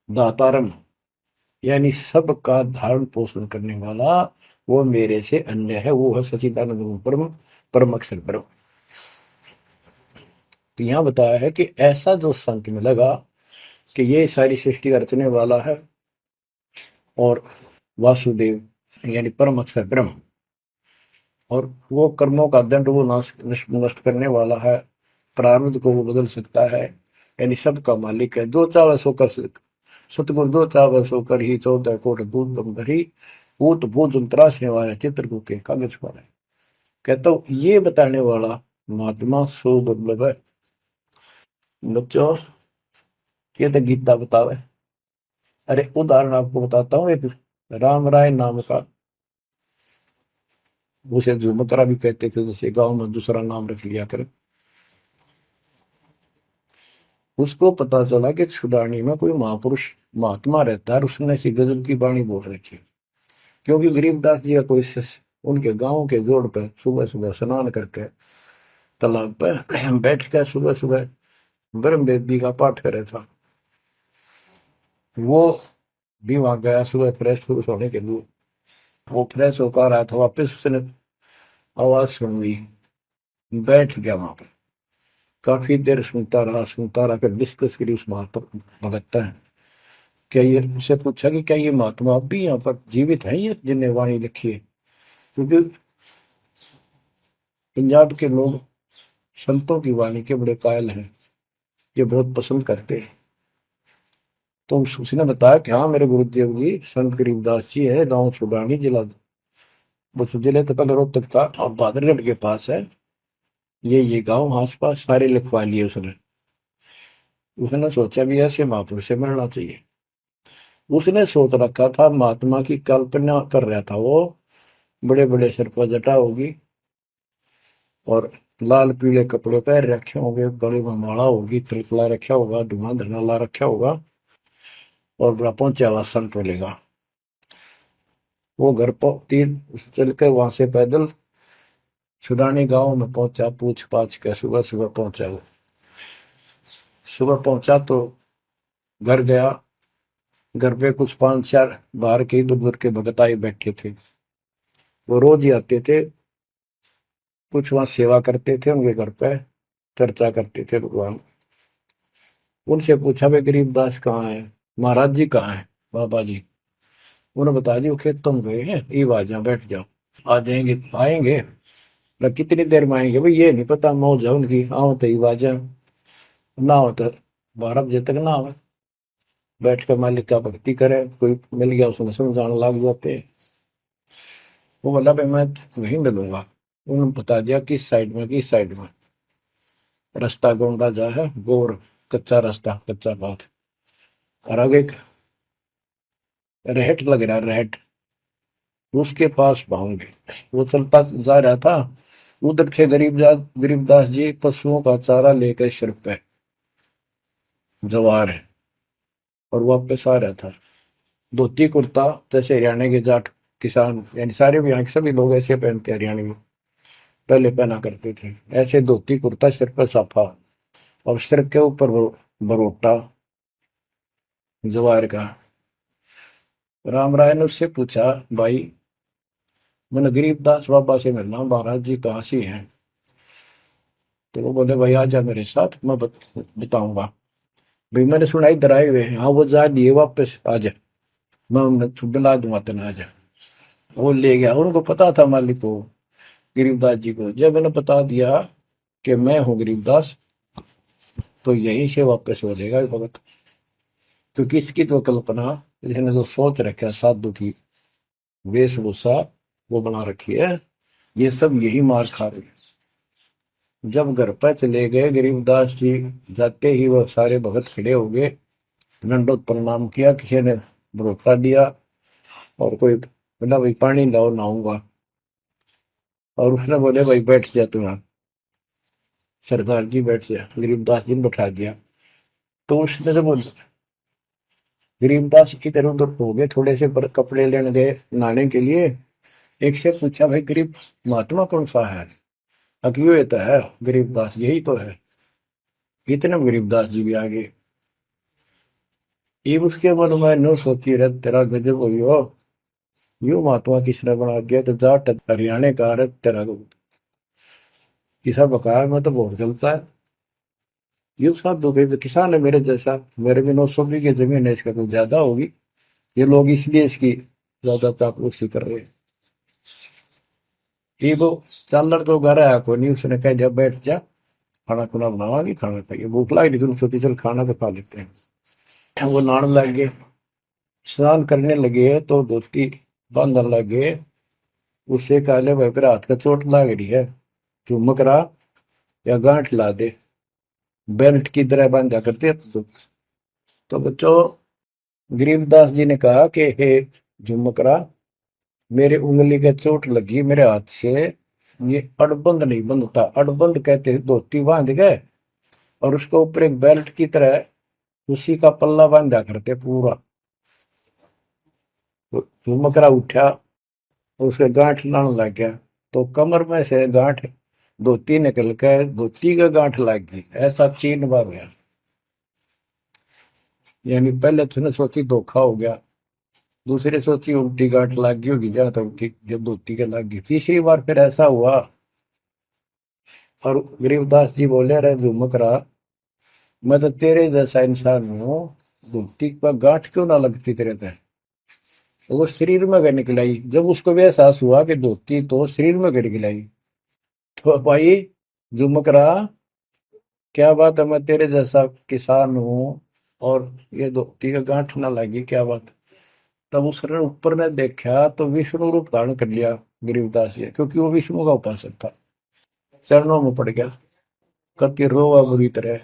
दातारम, यानी सबका धारण पोषण करने वाला वो मेरे से अन्य है, वो है सच्चिदानंद परम परम अक्षर ब्रह्म। तो यहां बताया है कि ऐसा जो संत में लगा कि ये सारी सृष्टि का रचने वाला है, और वासुदेव यानी परम अक्षर ब्रह्म, और वो कर्मों का दंड वो नष्ट करने वाला है, प्रारब्ध को वो बदल सकता है, यानी सबका मालिक है, जो चाहे सो कर सकता, सतगुरु दो चावै सो कर ही 14 कोट दूध दम धरी ऊत भूत त्रासने वाला चित्रकूट के कागज पर है। कहता हूँ ये बताने वाला महात्मा सो दुर्लभ है। बच्चों ये तो गीता बतावे। अरे उदाहरण आपको बताता हूँ, एक राम राय नाम का, उसे झुमकरा भी कहते थे, जैसे गांव में दूसरा नाम रख लिया कर। उसको पता चला कि छुड़ानी में कोई महापुरुष महात्मा रहता है, उसने ऐसी गजब की वाणी बोल रखी। क्योंकि गरीबदास जी का कोई उनके गांव के जोड़ पे सुबह सुबह स्नान करके तालाब पे बैठ कर सुबह सुबह ब्रह्म वेदी का पाठ करे था। वो भी वहां गया सुबह फ्रेश फ्रूश होने के लिए। वो फ्रेश होकर आया था वापिस, उसने आवाज सुन ली, बैठ गया वहां पर। काफी देर सुनता रहा, फिर डिस्कस करी उस बात पर। भगत है क्या, ये उससे पूछा कि क्या ये महात्मा अब भी यहाँ पर जीवित है, ये जिन्हें वाणी लिखी है? क्योंकि पंजाब के लोग संतों की वाणी के बड़े कायल हैं, ये बहुत पसंद करते हैं। तो उसने बताया कि हाँ मेरे गुरुदेव जी संत गरीबदास जी है, गांव छुड़ानी जिला, वो जिले तक रोहतक था और बादरगढ़ के पास है। ये गांव आस पास सारे लिखवा लिए उसने। उसने सोचा भी ऐसे महापुरुष से मिलना चाहिए। उसने सोच रखा था, महात्मा की कल्पना कर रहा था वो, बड़े बड़े सिर पर जटा होगी और लाल पीले कपड़े पहन रखे होंगे, गले में माला होगी, तिलक ला रखा होगा, धुआं धना ला रखा होगा और बड़ा पहुंचा हुआ संत मिलेगा। वो घर पर तीन चल के वहां से पैदल छुड़ानी गांव में पहुंचा, पूछ पाछ के सुबह सुबह पहुंचा। वो सुबह पहुंचा तो घर गया। घर पे कुछ 5-4 बाहर के इधर उधर के भगत आए बैठे थे। वो रोज ही आते थे, कुछ वहां सेवा करते थे उनके घर पे, चर्चा करते थे भगवान। उनसे पूछा भाई गरीबदास कहाँ है, महाराज जी कहाँ है, बाबा जी? उन्होंने बताया जी वो खेत तुम गए हैं, ये आ जाओ बैठ जाओ। आ जाएंगे, आएंगे ना, कितनी देर में आएंगे भाई ये नहीं पता, मौज है उनकी, आओ तो ही आ जाओ, ना हो तो 12 बजे तक ना हो। बैठ कर मालिक का भक्ति करे, कोई मिल गया उसमें समझाने लग जाते। वो बोला भाई मैं वहीं मिलूंगा। उन्होंने बता दिया किस साइड में, किस साइड में। रास्ता गोंडा जा है, गोर कच्चा रास्ता, कच्चा बात, और आगे एक रहट लग रहा, रहट, उसके पास पहुंचे। वो चलता जा रहा था, उधर थे गरीबदास जी पशुओं का चारा लेकर सिर पे जवार, और वापस आ रहा था। धोती कुर्ता, जैसे हरियाणा के जाट किसान यानी सारे भी यहाँ के सभी लोग ऐसे पहनते, हरियाणा में पहले पहना करते थे ऐसे, धोती कुर्ता, सिर पर साफा और सिर के ऊपर बरोटा जवार का। राम राय ने उससे पूछा, भाई मैंने गरीबदास बाबा से मिलना, महाराज जी कहाँ से हैं? तो वो बोले भाई आ जा मेरे साथ, मैं बताऊंगा। भाई मैंने सुना इधर आए हुए हैं, हाँ वो जा दिए वापस, आ जा, मैं उन्हें बुला दूंगा, तेना आ जा। वो ले गया। उनको पता था मालिक को, गरीबदास जी को। जब मैंने बता दिया कि मैं हूँ गरीबदास, तो यहीं से वापस हो जाएगा भगत। क्योंकि इसकी तो कल्पना, इसने जो सोच रखा साधु की वेशभूषा वो बना रखी है, ये सब यही मार खा रहे हैं। जब घर पर चले गए गरीबदास जी, जाते ही वह सारे भगत खड़े हो गए, दंडोत प्रणाम किया, किसी ने भरोसा दिया और कोई बोला भाई पानी लाओ नहाऊंगा, और उसने बोले भाई बैठ जा तू यहाँ, सरदार जी बैठ जा। गरीबदास जी ने बैठा दिया। तो उसने जब गरीबदास इधर उधर हो गए, थोड़े से कपड़े लेने गए नहाने के लिए, एक से पूछा भाई गरीब महात्मा कौन सा है? अकियो ये तो है गरीबदास, यही तो है। इतने में गरीबदास जी भी आ गए। ये उसके मन में नो सोची रहे, तेरा गजब हो गयो, यू महात्मा किसने बना दिया, तो जाट हरियाणा का रहे तेरा किसा बकाया में तो बहुत चलता है। ये साथ दो गरीब किसान है मेरे जैसा, मेरे भी 900 बीघे जमीन है, इसका तो ज्यादा होगी, ये लोग इसलिए इसकी ज्यादा चापलूसी कर रहे हैं। ये वो चालर तो घर आया कोई नहीं, उसने कह दिया बैठ जा, खाना खुना बनावागी, खाना खाइए, भूख लगी नहीं तुम सोची चल खाना तो खा लेते हैं। वो नहाने लग गए, स्नान करने लगे तो धोती बांधने लगे। उससे कहले भाई फिर हाथ का चोट लाग रही है, झुमक रहा या गांठ ला दे, बेल्ट की तरह बांधा करते तो बच्चों गरीबदास जी ने कहा कि हे झुमकरा, मेरे उंगली का चोट लगी मेरे हाथ से, ये अड़बंद नहीं बंधता। अड़बंद कहते हैं धोती बांध गए और उसके ऊपर एक बेल्ट की तरह उसी का पल्ला बांधा करते पूरा। तो झुमकरा उठा, उसके गांठ लाने लग गया, तो कमर में से गांठ धोती निकल के धोती का गांठ लग गई। ऐसा 3 बार हुआ। यानी पहले तो सोची धोखा हो गया, दूसरे सोची उल्टी गांठ लग गई होगी, जहां तक उल्टी जब धोती के लग गई, तीसरी बार फिर ऐसा हुआ। और गरीबदास जी बोले, अरे झुमकरा, मैं तो तेरे जैसा इंसान हूँ, धोती पर गांठ क्यों ना लगती तेरे ते? तो वो शरीर में गए निकलाई। जब उसको भी एहसास हुआ कि धोती तो शरीर में गिर गिलाई, तो भाई झुमकरा, क्या बात है, मैं तेरे जैसा किसान हूँ और ये धोती का गांठ ना लगी, क्या बात? तब उसने ऊपर ने देखा तो विष्णु रूप धारण कर लिया गरीबदास जी, क्योंकि वो विष्णु का उपासक था। चरणों में पड़ गया, कति रोवा बुरी तरह,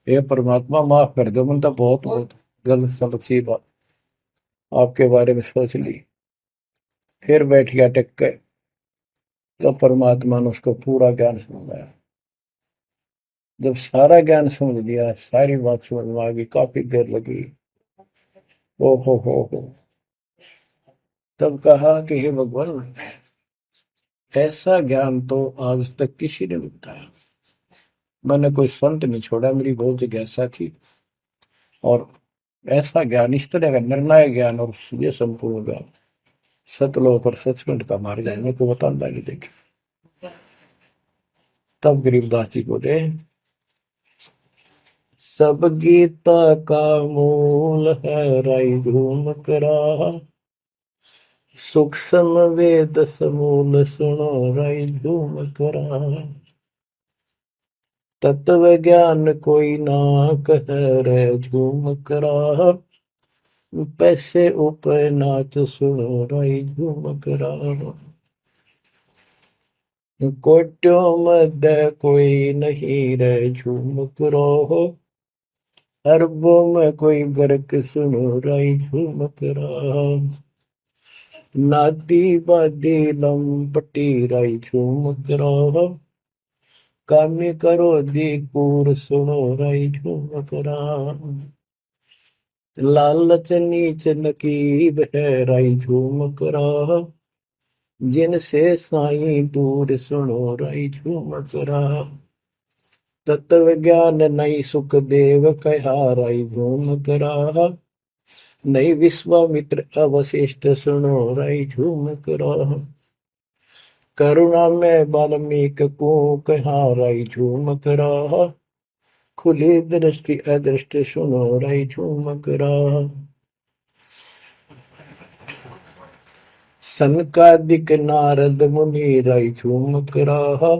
हे परमात्मा माफ कर दो, मैंने तो बहुत बहुत गलत सलत सी बात आपके बारे में सोच ली। फिर बैठ गया टेक के, तो परमात्मा ने उसको पूरा ज्ञान समझाया। जब सारा ज्ञान समझ लिया, सारी बात समझ में आ गई, काफी देर लगी। ओ हो, तब कहा कि हे भगवान, ऐसा ज्ञान तो आज तक किसी ने नहीं बताया। मैंने कोई संत नहीं छोड़ा, मेरी बहुत जिज्ञासा थी, और ऐसा ज्ञान, इस तरह का निर्णायक ज्ञान और ये संपूर्ण ज्ञान, सतलोक और सचखंड का मार्ग है, मेरे को बताता नहीं देखे। तब गरीबदास जी बोले, सब गीता का मूल है राई झूम करा, सूक्ष्म वेद समूल सुनो राई झूम करा, तत्व ज्ञान कोई ना कह रे झूम करा, पैसे ऊपर नाच सुनो राई झूम करा, कोट्यों मध्य कोई नहीं रे झूम करो, अरबों में कोई गर्क सुनो राई झूम करा, नादी बादी लंपटी राई झूम करा, कामी करो दी कूर सुनो राई झूम करा, लालच नीच नकीब है राई झूम करा, जिनसे साईं दूर सुनो राई झूम करा, तत्व ज्ञान नहीं सुख देव कहा राई झूम करा, नहीं विश्वामित्र अवशिष्ट सुनो राई झूम करा, करुणा में वाल्मीकि को कहा राई झूम करा, खुली दृष्टि अदृष्ट सुनो राई झूम करा, सनकादिक नारद मुनि राई झूम करा,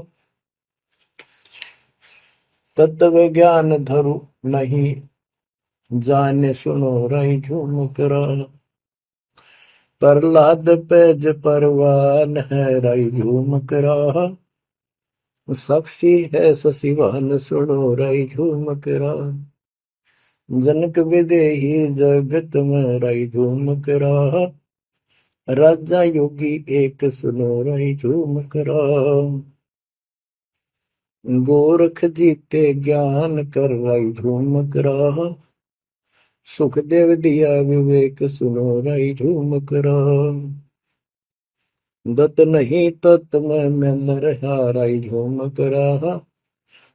तत्व ज्ञान धरु नहीं जाने सुनो राई झूम करा, प्रहलाद पेज परवान है राई झूम करा, साक्षी है शशिवान सुनो राई झूम करा, जनक विदेही जगत में राई झूम करा, राजा योगी एक सुनो राई झूम करा, गोरख जीते ज्ञान कर राई झूम करा, सुखदेव दिया विवेक सुनो राई झूम करा, दत्त नहीं तत् में रहा राई झूम करा,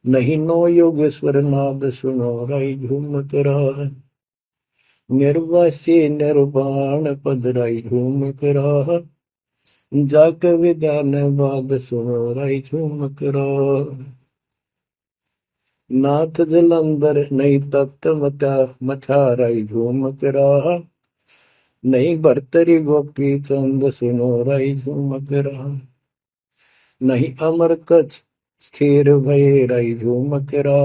नहीं नो योगेश्वर नाद सुनो राई झूम करा, निर्वासी निर्वाण पद राई झूम करा, जाक विधान बाद सुनो राई झूम करा, नाथ जलंधर नहीं तत्त मथा राई झूम करा, नहीं भरतरी गोपी चंद सुनो राई झूम करा, नहीं अमर कछ स्थिर भय राई झूम करा,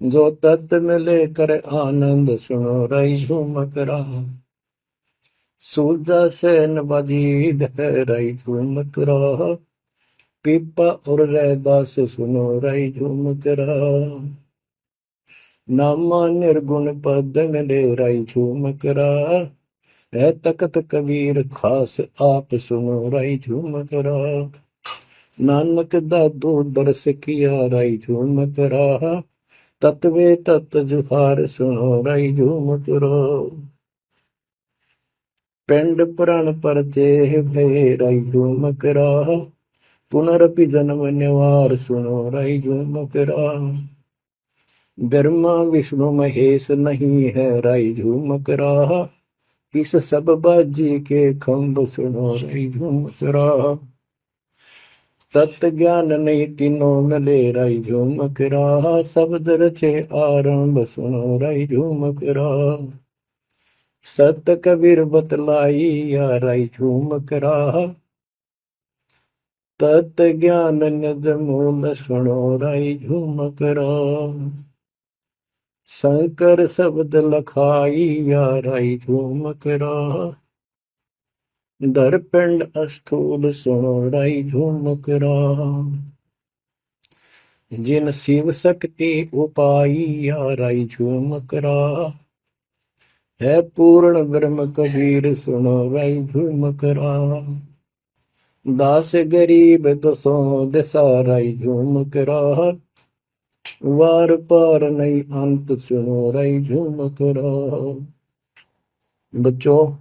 जो तत्व में लेकर आनंद सुनो रही झूमक रहा। सूरजा सैन बजीद है रही झूमक रहा। पीपा और रैदास सुनो रही झूमक रहा। नामा निर्गुण पद में ले रही झूमक रहा। है तकत कबीर खास आप सुनो रही झूमक रहा। नानक दादू दरस किया रही झूमक रहा। तत्वे तत् जुहार सुनो रही झूमक रहा। पिंड पुराण पर देह भय रही झूमक रहा। पुनरपि जन्म निवार सुनो रही झूमक रहा। ब्रह्मा विष्णु महेश नहीं है रही झूमक रहा। इस सब बाजी के खंभ सुनो रही झूमक रहा। तत्व ज्ञान नहीं तीनों में ले रही झूमक रहा। शब्द रचे आरंभ सुनो रही झूमक रहा। सत कबीर बतलाई या रही झूमक रहा। तत् ज्ञान निज मूल सुनो रही झूमक रहा। शंकर शब्द लखाई या रही झूमक रहा। दरपिंड अस्थूल सुनो रही झूमक रहा। जिन शिव शक्ति उपाई या रही झूमक रहा। है पूर्ण ब्रह्म कबीर सुनो रही झूमक रहा। दास गरीब दसों दिशा रही झूमक रहा। वार पार नहीं अंत सुनो रही झूमक रहा। बच्चों,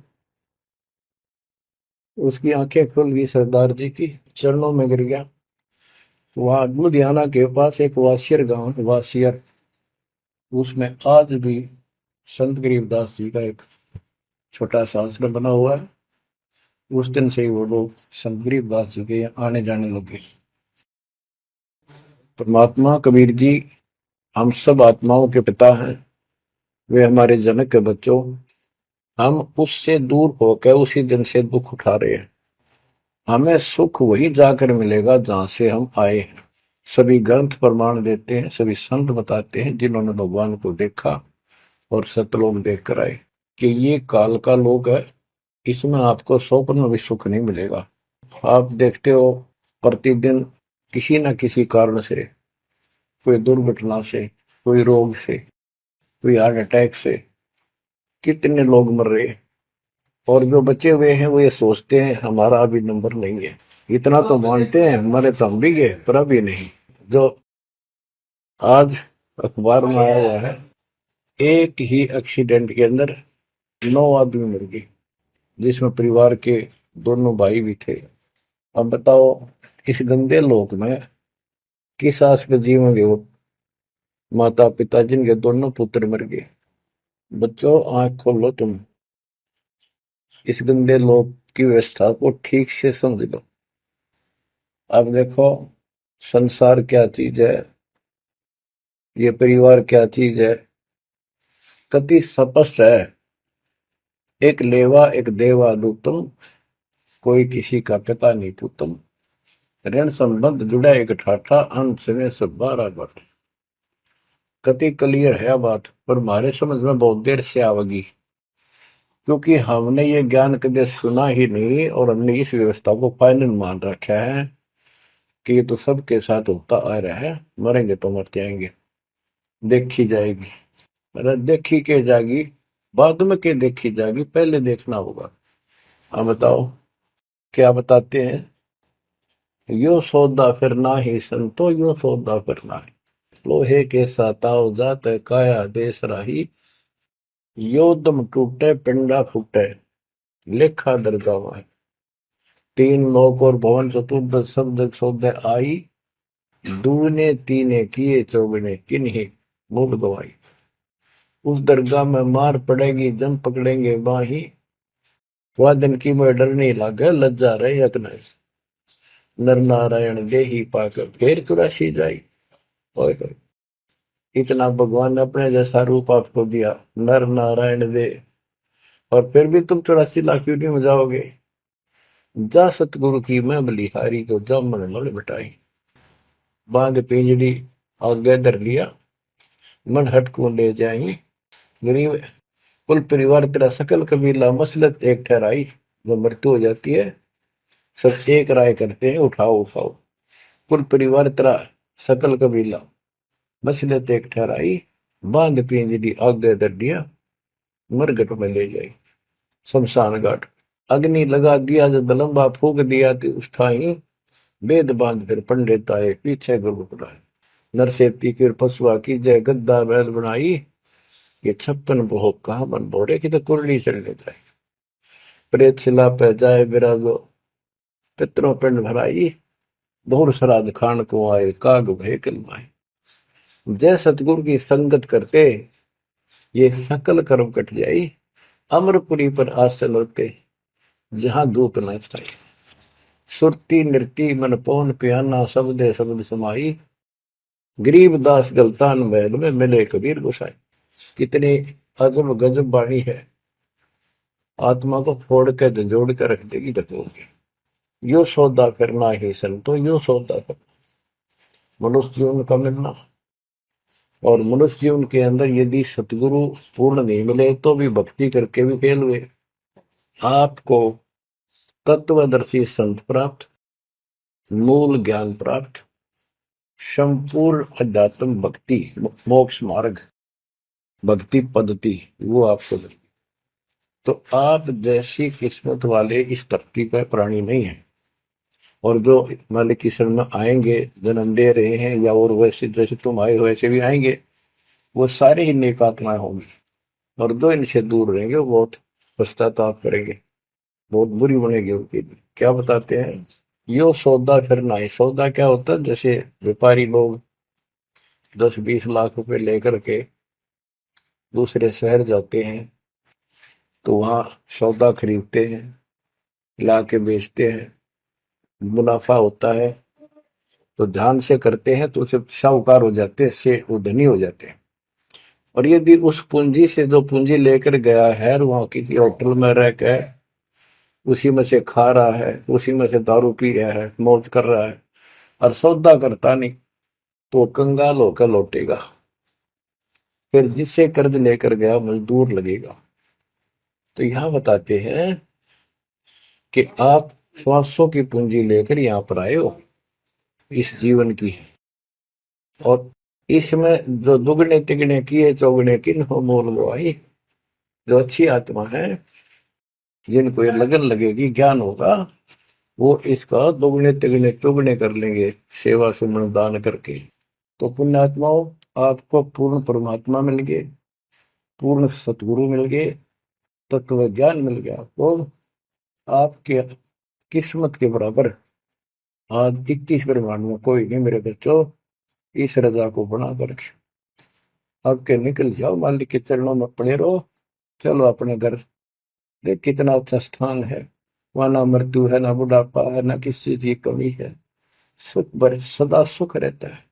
उसकी आंखें खुल गई सरदार जी की, चरणों में गिर गया। वहां लुधियाना के पास एक वासियर गांव है, वासियर, उसमें आज भी संत गरीबदास जी का एक छोटा सा आश्रम बना हुआ है। उस दिन से ही वो लोग संत गरीबदास जी के आने जाने लगे। परमात्मा कबीर जी हम सब आत्माओं के पिता हैं, वे हमारे जनक के बच्चों। हम उससे दूर होकर उसी दिन से दुख उठा रहे हैं। हमें सुख वही जाकर मिलेगा जहां से हम आए हैं। सभी ग्रंथ प्रमाण देते हैं, सभी संत बताते हैं जिन्होंने भगवान को देखा और सतलोक देख कर आए कि ये काल का लोक है, इसमें आपको स्वप्न में भी सुख नहीं मिलेगा। आप देखते हो प्रतिदिन किसी न किसी कारण से, कोई दुर्घटना से, कोई रोग से, कोई हार्ट अटैक से कितने लोग मर रहे हैं। और जो बचे हुए हैं वो ये सोचते हैं हमारा अभी नंबर नहीं है। इतना तो मानते हैं हमारे तो हम भी गए पर अभी नहीं। जो आज अखबार में आया हुआ है, एक ही एक्सीडेंट के अंदर 9 आदमी मर गए, जिसमें परिवार के दोनों भाई भी थे। अब बताओ इस गंदे लोक में किस आस पे जीवेंगे वो माता पिता जिनके दोनों पुत्र मर गए। बच्चों आंख खोलो, तुम इस गंदे लोक की व्यवस्था को ठीक से समझ लो। अब देखो संसार क्या चीज है, ये परिवार क्या चीज है, कति स्पष्ट है। एक लेवा एक देवा दूतम, कोई किसी का पिता नहीं पूतम। ऋण संबंध जुड़ा एक ठाठा, अंत में सब 12 बट। कति क्लियर है बात, पर हमारे समझ में बहुत देर से आवेगी, क्योंकि हमने ये ज्ञान कभी सुना ही नहीं और हमने इस व्यवस्था को फाइनल मान रखा है कि ये तो सबके साथ होता आ रहा है, मरेंगे तो मर जाएंगे, देखी जाएगी। अरे देखी के जाएगी, बाद में के देखी जाएगी, पहले देखना होगा। अब बताओ क्या बताते हैं, यो सौदा फिर ना ही संतो, यो सौदा फिर ना ही। लोहे के साताव जात काया देश राही। यो दम टूटे पिंडा फूटे, लेखा दरगाह है। तीन लोक और भवन चतुर्दश शब्द सौदे आई। दूने तीने किए चौगने किन्हीं मूल गवाई। उस दरगाह में मार पड़ेगी जम पकड़ेंगे बाही। वादन की में डर नहीं लागे लज्जा रहे यत्न। नर नारायण दे ही पाकर फिर चुरासी जाई। ओए होए, इतना भगवान ने अपने जैसा रूप आपको दिया, नर नारायण दे, और फिर भी तुम 84 लाख यूनिट में जाओगे। जा सतगुरु की मैं बलिहारी तो जामन मल मिटाई। बांध पिंजड़ी आगे धर लिया, मन हट को ले जाई। गरीब कुल परिवार तेरा सकल कबीला मसलत एक ठहराई। जब मृत्यु हो जाती है सब एक राय करते हैं, उठाओ उठाओ। कुल परिवार तेरा सकल कबीला मसलत एक ठहराई। बांध पिंजरी आगे दर दिया, मरगट में ले जाई शमशान घाट। अग्नि लगा दिया जब लंबा फूक दिया तो उस ठाई। वेद बांध फिर पंडित आए पीछे गुरु बुलाए। नरसेती फिर पशुआ की जय गद्दा बैल बनाई। ये 56 भोग कहा मन बोरे की तो कुरली चढ़ने जाए। प्रेत शिला पे जाए विराजो, पितरों पिंड भराई। बहुर श्राद्ध खान को आए, काग भय कलमाए। जय सतगुरु की संगत करते ये सकल कर्म कट जाई। अमरपुरी पर आसन होते जहां धूप न स्थाई। सुरती नृती मन पवन पियाना, शब्दे शब्द समाई। गरीब दास गलतान महल में मिले कबीर गोसाई। कितनी अजब गजब वाणी है, आत्मा को फोड़ के झंझोड़ के रख देगी ढकोल के। यो सौदा करना ही संतो, यो सौदा करना मनुष्य जीवन का मिलना। और मनुष्य जीवन के अंदर यदि सतगुरु पूर्ण नहीं मिले तो भी भक्ति करके भी फेल हुए। आपको तत्वदर्शी संत प्राप्त, मूल ज्ञान प्राप्त, संपूर्ण अध्यात्म भक्ति मोक्ष मार्ग भक्ति पद्धति वो आपको मिली। तो आप जैसी किस्मत वाले इस धरती पर प्राणी नहीं है। और जो मालिक की शरण में आएंगे, जन्म ले रहे हैं या और वैसे जैसे तुम आए हो वैसे भी आएंगे, वो सारे ही नेक आत्माएं होंगी। और जो इनसे दूर रहेंगे वो बहुत पश्चाताप करेंगे, बहुत बुरी बनेगी उनकी। क्या बताते हैं, यो सौदा करना है। सौदा क्या होता है, जैसे व्यापारी लोग 10-20 लाख रुपए लेकर के दूसरे शहर जाते हैं तो वहां सौदा खरीदते हैं, ला के बेचते हैं, मुनाफा होता है तो ध्यान से करते हैं तो उसे साहूकार हो जाते हैं, से वो धनी हो जाते हैं। और यदि उस पूंजी से जो पूंजी लेकर गया है वहां किसी होटल में रह के उसी में से खा रहा है, उसी में से दारू पी रहा है, मौज कर रहा है और सौदा करता नहीं, तो कंगाल होकर लौटेगा। फिर जिससे कर्ज लेकर गया मजदूर लगेगा। तो यहां बताते हैं कि आप श्वासों की पूंजी लेकर यहां पर आए हो इस जीवन की, और इसमें जो दुगने तिगने किए चौगने किन हो मोल गवाई। जो अच्छी आत्मा है, जिनको ये लगन लगेगी, ज्ञान होगा, वो इसका दुगने तिगने चौगने कर लेंगे सेवा सुमन दान करके। तो पुण्यात्माओं, आपको पूर्ण परमात्मा मिल गए, पूर्ण सतगुरु मिल गए, तत्व ज्ञान मिल गया। तो आपके किस्मत के बराबर आज 21 ब्रह्मांड में कोई नहीं मेरे बच्चों। इस रजा को बना कर अब के निकल जाओ, मालिक के चरणों में पड़े रहो। चलो अपने घर, देख कितना अच्छा स्थान है। वहां ना मृत्यु है, ना बुढ़ापा है, ना किसी चीज की कमी है। सुख बड़े सदा सुख रहता है।